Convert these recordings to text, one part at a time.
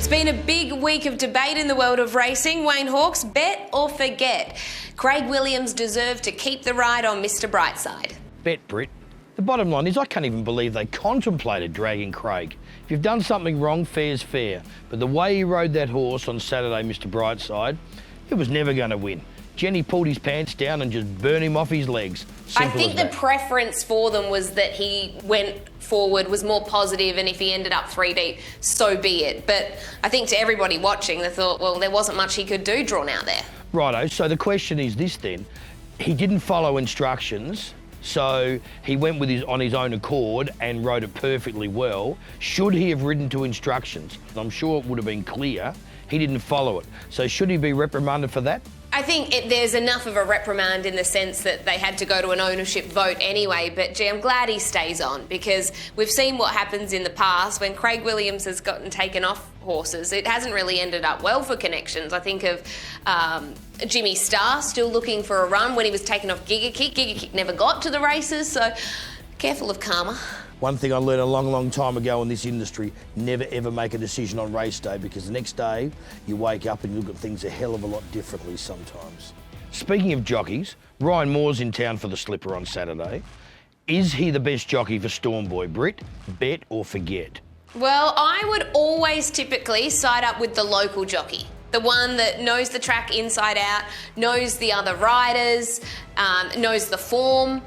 It's been a big week of debate in the world of racing. Wayne Hawkes, bet or forget? Craig Williams deserved to keep the ride on Mr Brightside. Bet, Britt. The bottom line is I can't even believe they contemplated dragging Craig. If you've done something wrong, fair's fair. But the way he rode that horse on Saturday, Mr Brightside, it was never going to win. Jenny pulled his pants down and just burned him off his legs. Simple I think the preference for them was that he went forward, was more positive, and if he ended up 3 deep, so be it. But I think to everybody watching, they thought, well, there wasn't much he could do drawn out there. Righto, so the question is this then. He didn't follow instructions, so he went on his own accord and rode it perfectly well. Should he have ridden to instructions? I'm sure it would have been clear. He didn't follow it. So should he be reprimanded for that? I think there's enough of a reprimand in the sense that they had to go to an ownership vote anyway, but gee, I'm glad he stays on, because we've seen what happens in the past when Craig Williams has gotten taken off horses. It hasn't really ended up well for connections. I think of Jimmy Starr still looking for a run when he was taken off Giga Kick. Giga Kick never got to the races, so careful of karma. One thing I learned a long, long time ago in this industry, never ever make a decision on race day, because the next day you wake up and you look at things a hell of a lot differently sometimes. Speaking of jockeys, Ryan Moore's in town for the Slipper on Saturday. Is he the best jockey for Storm Boy, Britt? Bet or forget? Well, I would always typically side up with the local jockey. The one that knows the track inside out, knows the other riders, knows the form.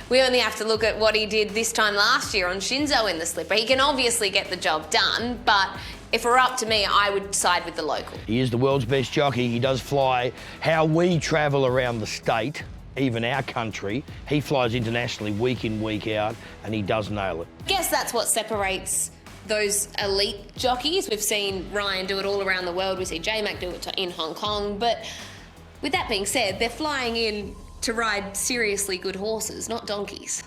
We only have to look at what he did this time last year on Shinzo in the Slipper. He can obviously get the job done, but if it were up to me, I would side with the local. He is the world's best jockey. He does fly how we travel around the state, even our country. He flies internationally week in, week out, and he does nail it. I guess that's what separates those elite jockeys. We've seen Ryan do it all around the world. We see J-Mac do it in Hong Kong. But with that being said, they're flying in to ride seriously good horses, not donkeys.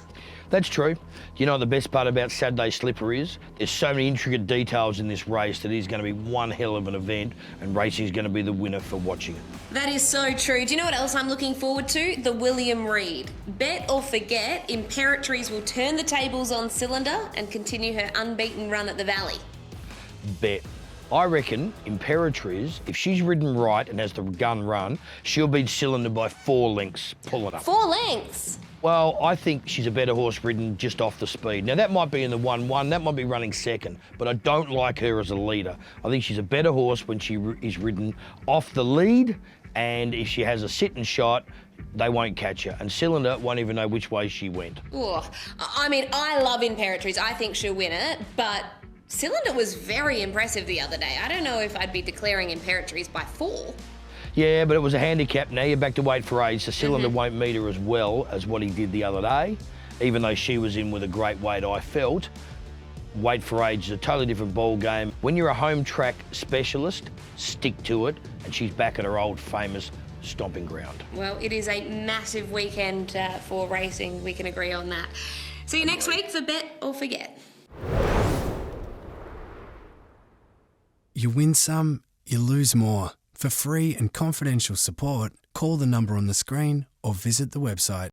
That's true. You know what the best part about Saturday Slipper is? There's so many intricate details in this race that it is going to be one hell of an event, and racing is going to be the winner for watching it. That is so true. Do you know what else I'm looking forward to? The William Reid. Bet or forget, Imperatriz will turn the tables on Cylinder and continue her unbeaten run at the Valley. Bet. I reckon Imperatriz, if she's ridden right and has the gun run, she'll beat Cylinder by 4 lengths, pulling up. 4 lengths? Well, I think she's a better horse ridden just off the speed. Now, that might be in the 1-1, that might be running second, but I don't like her as a leader. I think she's a better horse when she is ridden off the lead, and if she has a sit-and shot, they won't catch her, and Cylinder won't even know which way she went. Oh, I mean, I love Imperatriz. I think she'll win it, but Cylinder was very impressive the other day. I don't know if I'd be declaring Imperatriz by 4. Yeah, but it was a handicap. Now you're back to Wait for Age, so Cylinder won't meet her as well as what he did the other day, even though she was in with a great weight, I felt. Wait for Age is a totally different ball game. When you're a home track specialist, stick to it, and she's back at her old famous stomping ground. Well, it is a massive weekend for racing. We can agree on that. See you next week for Bet or Forget. You win some, you lose more. For free and confidential support, call the number on the screen or visit the website.